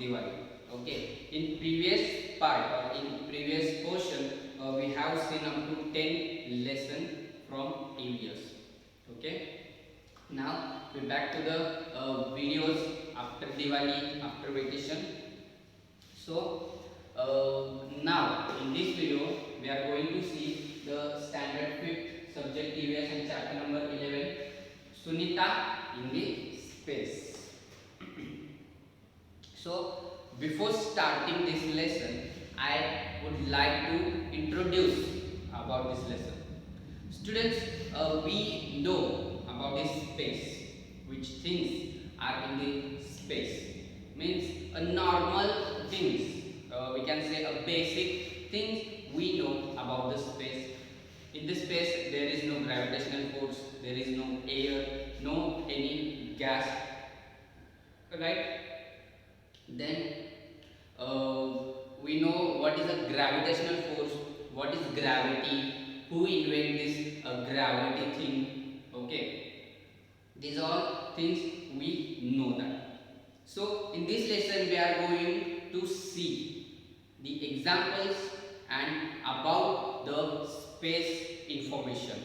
Diwali. Okay, in previous part or in previous portion, we have seen up to 10 lesson from EVS. Okay, now we back to the videos after Diwali, after vacation. So now in this video we are going to see the standard 5th subject EVS and chapter number 11, Sunita in the space. So before starting this lesson, I would like to introduce about this lesson. Students, we know about this space, which things are in the space. Means a normal things, we can say a basic things we know about the space. In the space there is no gravitational force, there is no air, no any gas, right? Then we know what is a gravitational force, what is gravity, who invented this gravity thing. Okay, these all things we know that. So in this lesson we are going to see the examples and about the space information.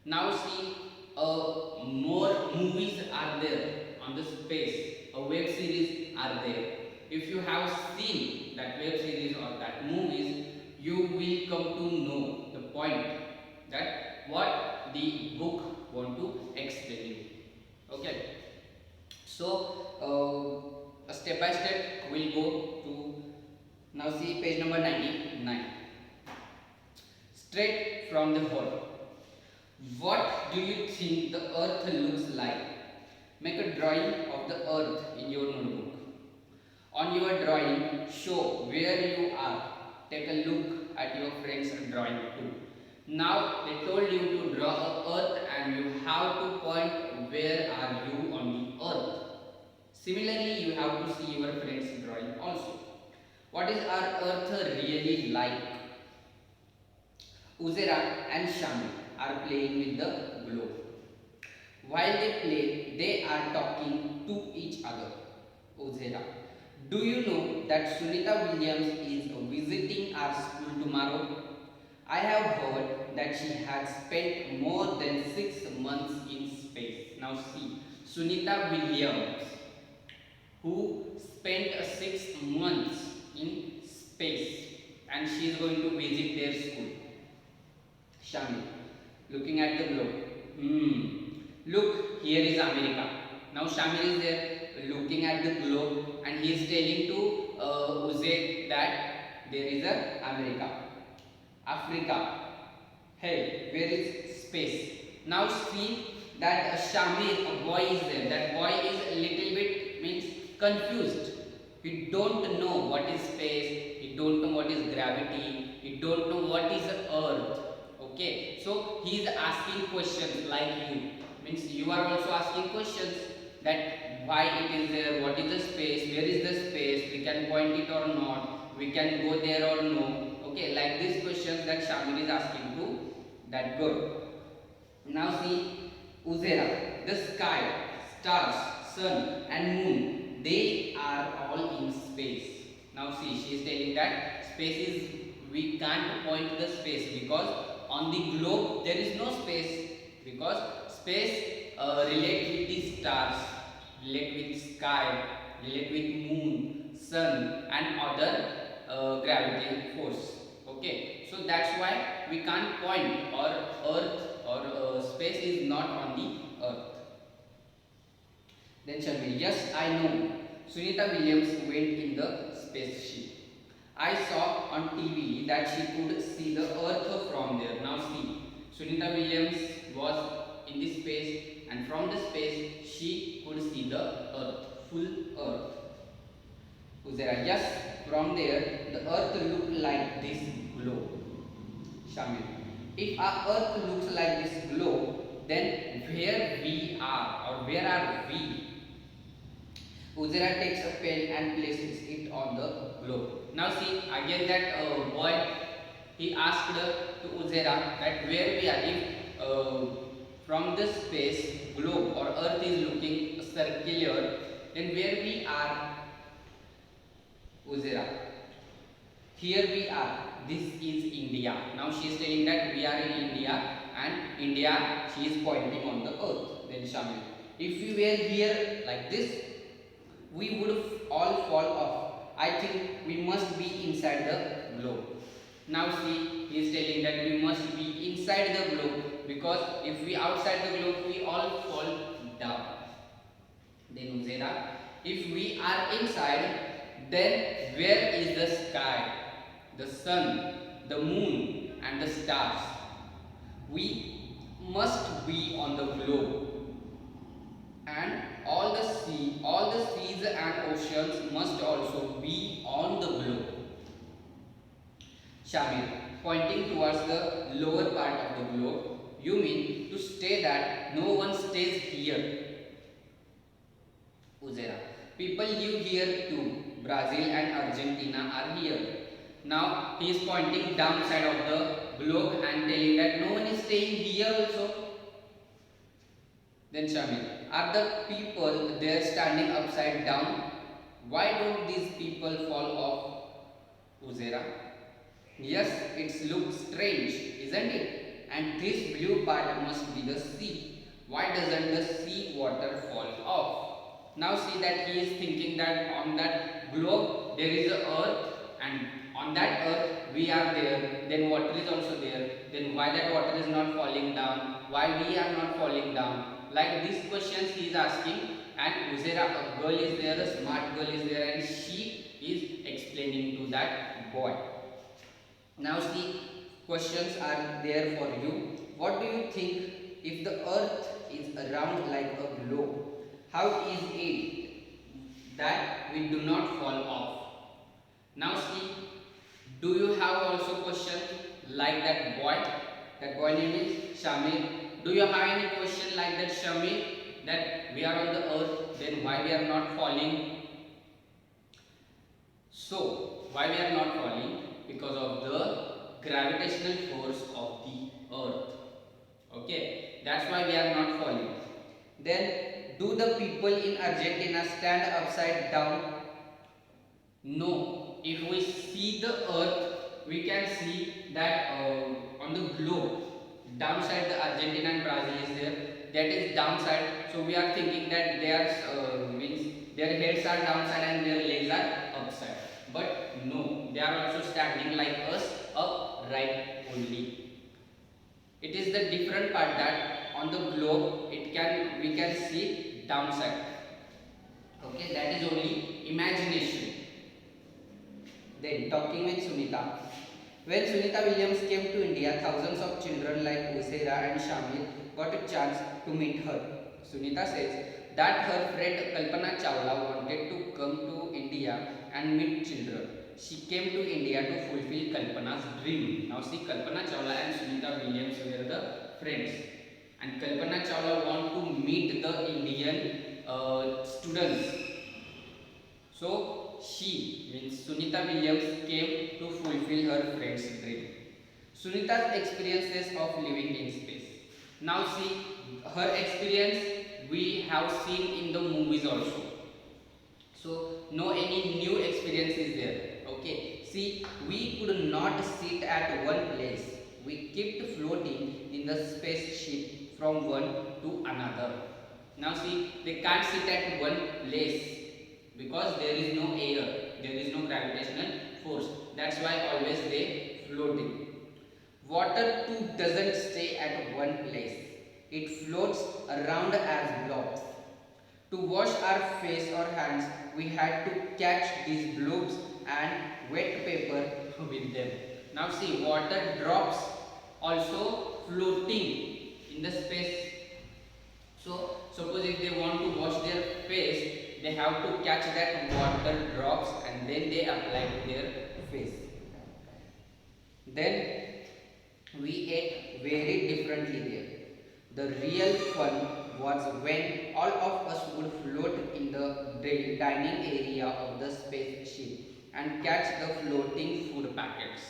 Now see, more movies are there on the space, a web series are there. If you have seen that web series or that movies, you will come to know the point that what the book want to explain you. Okay, so step by step we'll go to now see page number 99. Straight from the heart. What do you think the earth looks like? Make a drawing of the earth in your notebook. On your drawing, show where you are. Take a look at your friend's drawing too. Now they told you to draw a earth and you have to point where are you on the earth. Similarly, you have to see your friend's drawing also. What is our earth really like? Uzera and Shami are playing with the globe. While they play, they are talking to each other. Uzera: do you know that Sunita Williams is visiting our school tomorrow? I have heard that she has spent more than 6 months in space. Now see, Sunita Williams, who spent 6 months in space and she is going to visit their school. Shami, looking at the globe. Look, here is America. Now Shamir is there looking at the globe and he is telling to Uze that there is a America. Africa. Hey, where is space? Now see that Shamir, a boy is there. That boy is a little bit means confused. He don't know what is space. He don't know what is gravity. He don't know what is earth. Okay, so he is asking questions like you. Means you are also asking questions that why it is there, what is the space, where is the space, we can point it or not, we can go there or no. Okay, like these questions that Shamir is asking to that girl. Now see, Uzera, the sky, stars, sun and moon, they are all in space. Now see, she is telling that space is, we can't point the space because on the globe there is no space, because space relate with the stars, relate with sky, relate with moon, sun and other gravity force. Okay, so that's why we can't point, or earth or space is not on the earth. Then Shamil, yes, I know. Sunita Williams went in the spaceship. I saw on TV that she could see the earth from there. Now see, Sunita Williams was in the space and from the space she could see the earth, full earth. Uzera, yes, from there the earth looked like this globe. Shamil, if our earth looks like this globe, then where we are or where are we? Uzera takes a pen and places it on the globe. Now see, again that boy, he asked to Uzera that where we are. If from this space, globe or earth is looking circular, then where we are? Uzera. Here we are. This is India. Now she is telling that we are in India, and India, she is pointing on the earth. Then Shamil. If we were here like this, we would all fall off. I think we must be inside the globe. Now see, he is telling that we must be inside the globe, because if we outside the globe, we all fall down. Then Uzera, if we are inside, then where is the sky, the sun, the moon and the stars? We must be on the globe, and all the seas and oceans must also be on the globe. Shamir, pointing towards the lower part of the globe, you mean to say that no one stays here? Uzera, people live here too. Brazil and Argentina are here. Now he is pointing down side of the globe and telling that no one is staying here also. Then Shamil, are the people there standing upside down? Why don't these people fall off? Uzera, yes, it looks strange, isn't it? And this blue part must be the sea. Why doesn't the sea water fall off? Now see that he is thinking that on that globe there is a earth, and on that earth we are there, then water is also there. Then why that water is not falling down? Why we are not falling down? Like these questions he is asking, and Uzera, a girl is there, a smart girl is there, and she is explaining to that boy. Now see, questions are there for you. What do you think, if the earth is round like a globe, how is it that we do not fall off? Now see, do you have also question like that boy? That boy name is Shamir. Do you have any question like that, Shamir? That we are on the earth, then why we are not falling? So, why we are not falling? Because of the gravitational force of the earth. Okay, that's why we are not falling. Then, do the people in Argentina stand upside down? No. If we see the earth, we can see that on the globe, downside the Argentina and Brazil is there. That is downside. So we are thinking that their heads are downside and their legs are upside. But no, they are also standing like us, upright only. It is the different part that on the globe we can see downside. Okay, that is only imagination. Then talking with Sunita. When Sunita Williams came to India, thousands of children like Usera and Shamil got a chance to meet her. Sunita says that her friend Kalpana Chawla wanted to come to India and meet children. She came to India to fulfill Kalpana's dream. Now see, Kalpana Chawla and Sunita Williams were the friends, and Kalpana Chawla want to meet the Indian students. So she, means Sunita Williams, came to fulfill her friend's dream. Sunita's experiences of living in space. Now see, her experience we have seen in the movies also. So no any new experience is there. Okay, see, we could not sit at one place. We kept floating in the spaceship from one to another. Now see, they can't sit at one place because there is no air, there is no gravitational force. That's why always they floating. Water too doesn't stay at one place. It floats around as blobs. To wash our face or hands, we had to catch these blobs and wet paper with them. Now see, water drops also floating in the space. So suppose if they want to wash their face, they have to catch that water drops and then they apply to their face. Then we ate very differently there. The real fun was when all of us would float in the dining area of the spaceship and catch the floating food packets.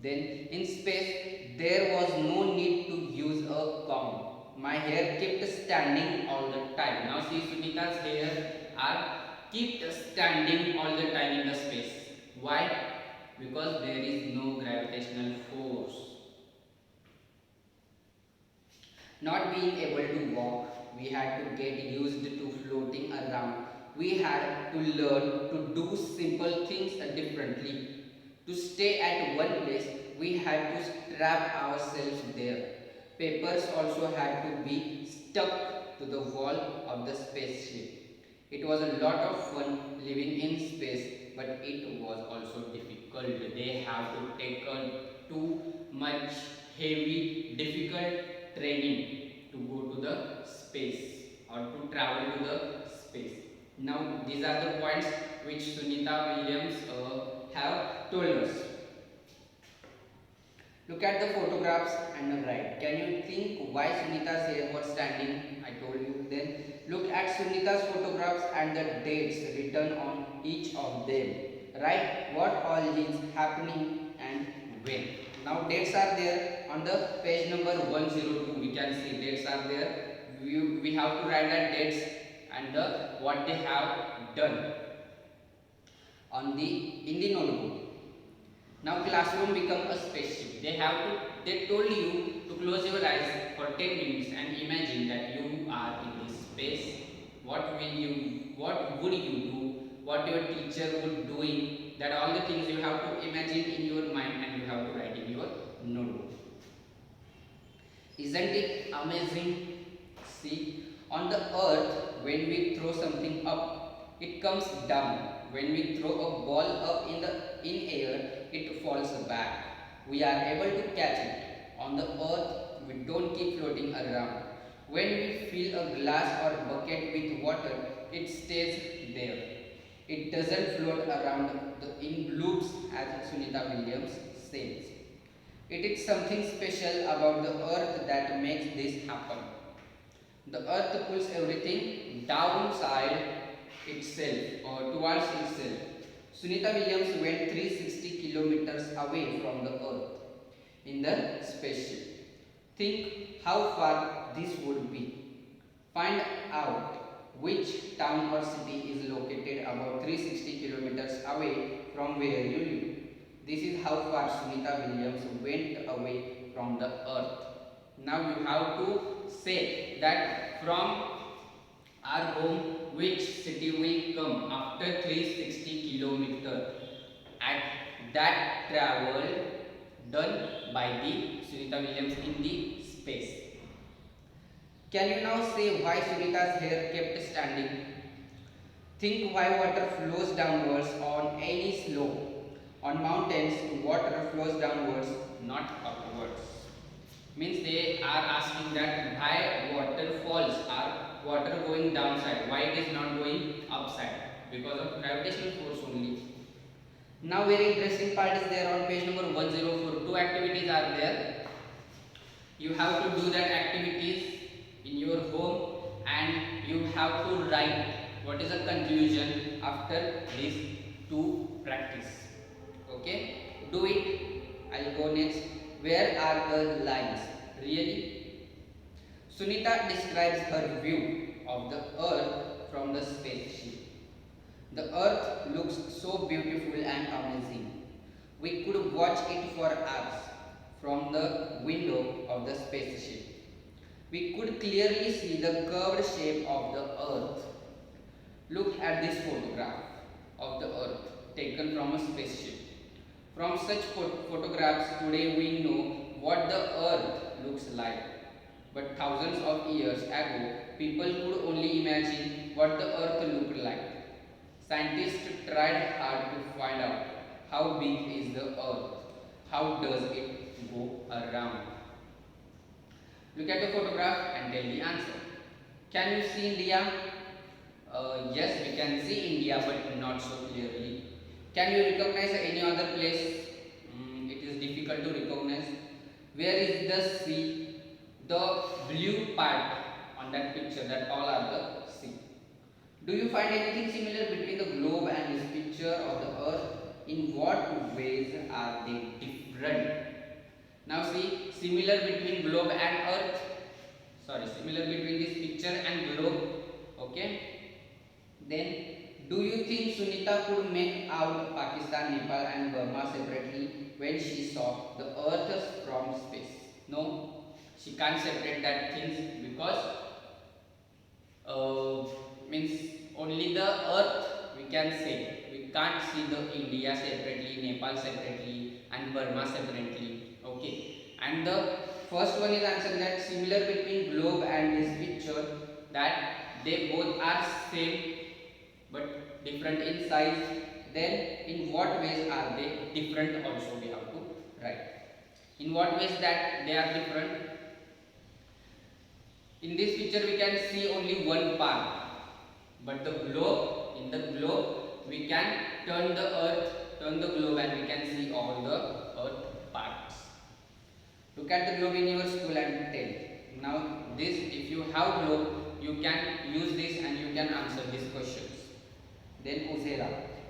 Then in space there was no need to use a comb. My hair kept standing all the time. Now see, Sunita's hair are keep standing all the time in the space. Why? Because there is no gravitational force. Not being able to walk, we had to get used to floating around. We had to learn to do simple things differently. To stay at one place, we had to strap ourselves there. Papers also had to be stuck to the wall of the spaceship. It was a lot of fun living in space, but it was also difficult. They have to take too much heavy, difficult training to go to the space or to travel to the space. Now, these are the points which Sunita Williams have told us. Look at the photographs and write. Can you think why Sunita's hair was standing? I told you. Then look at Sunita's photographs and the dates written on each of them. Write what all is happening and when. Now dates are there on the page number 102. We can see dates are there. We have to write that dates and what they have done on in the notebook. Now classroom become a spaceship. They told you to close your eyes for 10 minutes and imagine that you are in this space. What would you do? What your teacher would doing? That all the things you have to imagine in your mind and you have to write in your notebook. Isn't it amazing? See, on the earth, when we throw something up, it comes down. When we throw a ball up in air, it falls back. We are able to catch it. On the earth, we don't keep floating around. When we fill a glass or bucket with water, it stays there. It doesn't float around in loops, as Sunita Williams says. It is something special about the earth that makes this happen. The earth pulls everything downside itself or towards itself. Sunita Williams went 360 kilometers away from the earth in the spaceship. Think how far this would be. Find out which town or city is located about 360 kilometers away from where you live. This is how far Sunita Williams went away from the earth. Now you have to say that from our home which city will come after 360 kilometers at that travel done by the Sunita Williams in the space. Can you now say why Sunita's hair kept standing? Think why water flows downwards on any slope. On mountains, water flows downwards, not upwards. Means they are asking that why waterfalls are water going downside, why it is not going upside? Because of gravitational force only. Now very interesting part is there on page number 104. Two activities are there. You have to do that activities in your home and you have to write what is the conclusion after these two practice. Okay, do it. I'll go next. Where are the lines? Really? Sunita describes her view of the earth from the spaceship. The earth looks so beautiful and amazing. We could watch it for hours from the window of the spaceship. We could clearly see the curved shape of the earth. Look at this photograph of the earth taken from a spaceship. From such photographs today we know what the earth looks like. But thousands of years ago, people could only imagine what the earth looked like. Scientists tried hard to find out how big is the earth, how does it go around. Look at the photograph and tell the answer. Can you see India? Yes, we can see India, but not so clearly. Can you recognize any other place? It is difficult to recognize. Where is the sea? The blue part on that picture, that all are the sea. Do you find anything similar between the globe and this picture of the earth? In what ways are they different? Now see, similar between globe and earth. Similar between this picture and globe. Okay. Then, do Sunita could make out Pakistan, Nepal and Burma separately when she saw the earth from space. No, she can't separate that things because means only the earth we can say. We can't see the India separately, Nepal separately and Burma separately. Okay. And the first one is answer that similar between globe and this picture, that they both are same but different in size. Then in what ways are they different also we have to write. In what ways that they are different? In this picture we can see only one part, but the globe, in the globe we can turn the earth, turn the globe and we can see all the earth parts. Look at the globe in your school and tell. Now this, if you have globe, you can use this and you can answer these questions. Then Uzera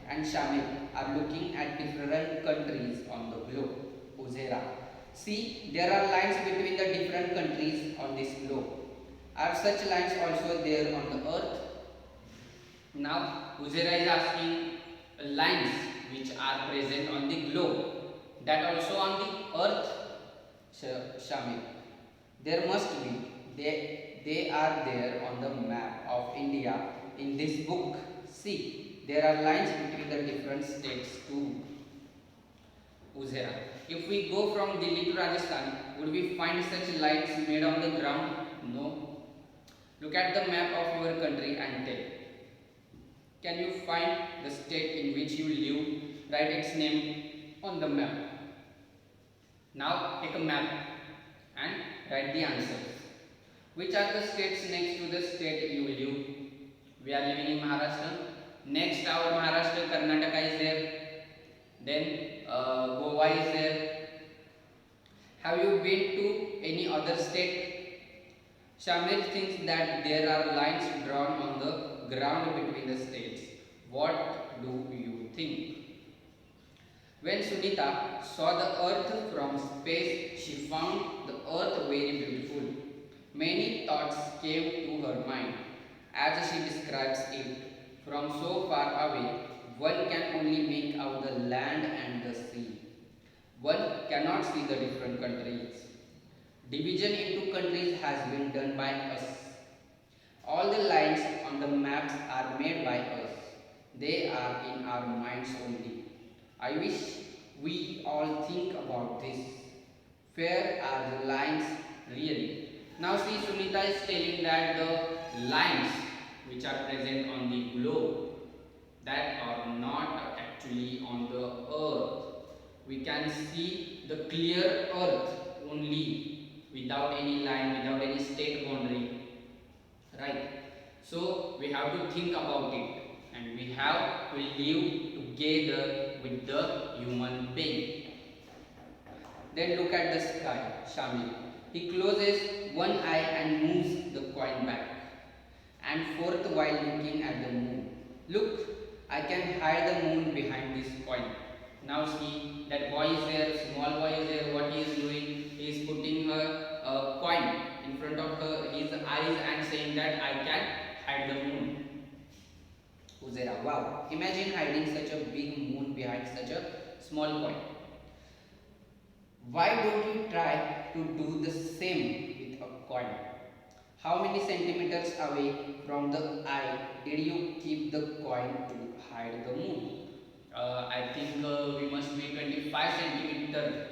and Shamil are looking at different countries on the globe. Uzera, see, there are lines between the different countries on this globe. Are such lines also there on the earth? Now Uzera is asking lines which are present on the globe, that also on the earth. Shamil, there must be. They are there on the map of India in this book. See, there are lines between the different states too. Uzera, if we go from Delhi to Rajasthan, would we find such lines made on the ground? No. Look at the map of your country and tell. Can you find the state in which you live? Write its name on the map. Now take a map and write the answers. Which are the states next to the state you live? We are living in Maharashtra. Next our Maharashtra, Karnataka is there. Then Goa is there. Have you been to any other state? Shamil thinks that there are lines drawn on the ground between the states. What do you think? When Sunita saw the earth from space, she found the earth very beautiful. Many thoughts came to her mind as she describes it. From so far away, one can only make out the land and the sea. One cannot see the different countries. Division into countries has been done by us. All the lines on the maps are made by us. They are in our minds only. I wish we all think about this. Where are the lines really? Now see, Sunita is telling that the lines which are present on the globe, that are not actually on the earth. We can see the clear earth only, without any line, without any state boundary, right? So we have to think about it, and we have to live together with the human being. Then look at the sky, Shamil. He closes one eye and moves the coin back and forth while looking at the moon. Look, I can hide the moon behind this coin. Now see, that boy is there, small boy is there. What he is doing? He is putting a coin in front of his eyes and saying that I can hide the moon. Uzera, wow, imagine hiding such a big moon behind such a small coin. Why don't you try to do the same with a coin? How many centimeters away from the eye did you keep the coin to hide the moon? I think we must be 25 centimeters,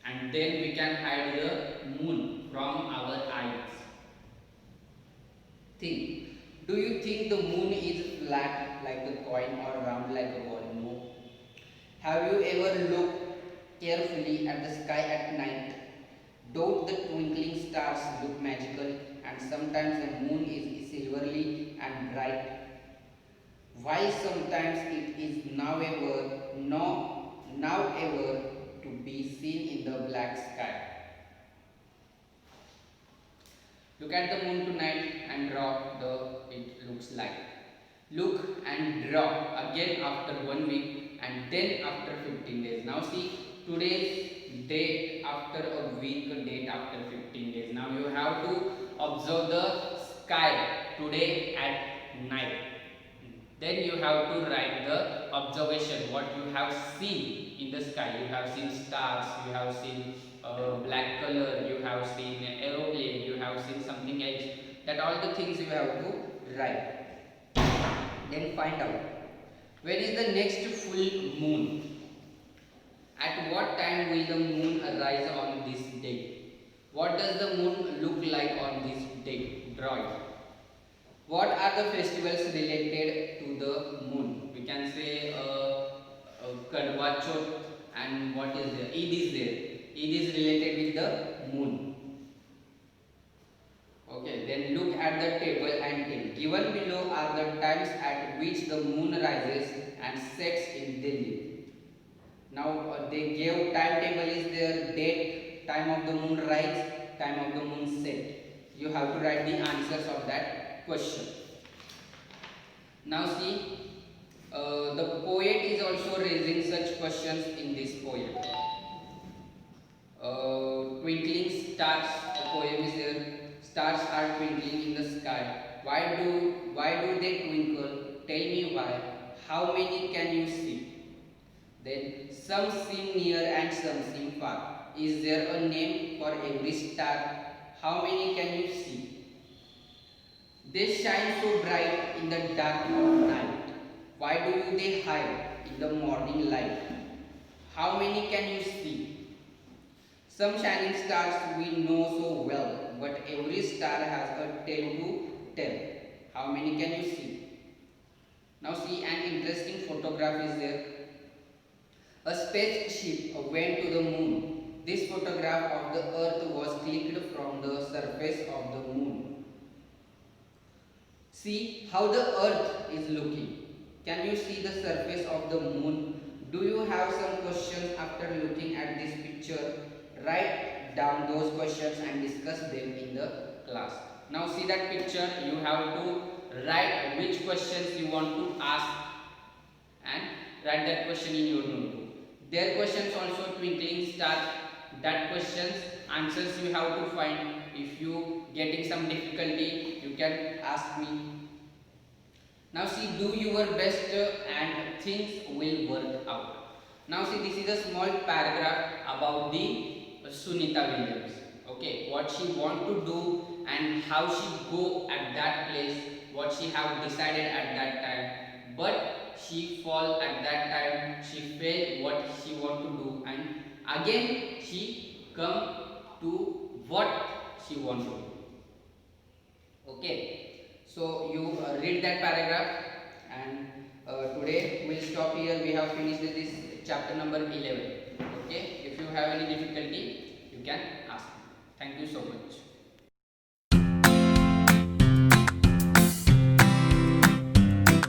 and then we can hide the moon from our eyes. Think. Do you think the moon is flat like the coin or round like a ball? No. Have you ever looked carefully at the sky at night? Don't the twinkling stars look magical, and sometimes the moon is silvery and bright, while sometimes it is now ever to be seen in the black sky. Look at the moon tonight and draw the it looks like. Look and draw again after 1 week and then after 15 days. Now see, today's date after a week, date after 15 days. Now you have to observe the sky today at night. Then you have to write the observation, what you have seen in the sky. You have seen stars, you have seen black color, you have seen an aeroplane, you have seen something else. That all the things you have to write. Then find out when is the next full moon. At what time will the moon arise on this day? What does the moon look like on this day? Draw it. What are the festivals related to the moon? We can say Kadwa Chauth, and what is there? Eid is there. Eid is related with the moon. Okay, then look at the table and tell. Given below are the times at which the moon rises and sets in Delhi. Now they gave timetable is there, date, time of the moon rise, time of the moon set. You have to write the answers of that question. Now see, the poet is also raising such questions in this poem. Twinkling stars, the poem is there. Stars are twinkling in the sky. Why do they twinkle? Tell me why. How many can you see? Then some seem near and some seem far. Is there a name for every star? How many can you see? They shine so bright in the dark of night. Why do they hide in the morning light? How many can you see? Some shining stars we know so well, but every star has a tale to tell. How many can you see? Now see, an interesting photograph is there. A spaceship went to the moon. This photograph of the earth was clicked from the surface of the moon. See how the earth is looking. Can you see the surface of the moon? Do you have some questions after looking at this picture? Write down those questions and discuss them in the class. Now see that picture, you have to write which questions you want to ask and write that question in your notebook. Their questions also twinkling stars. That questions answers you have to find. If you getting some difficulty, you can ask me. Now see, do your best and things will work out. Now see, this is a small paragraph about the Sunita Williams. Okay, what she want to do and how she go at that place, what she have decided at that time. But she fall at that time, she failed what she want to do, and again she come to what she want to do. Okay, so you read that paragraph, and today we'll stop here. We have finished this chapter number 11. Okay, if you have any difficulty, you can ask me. Thank you so much.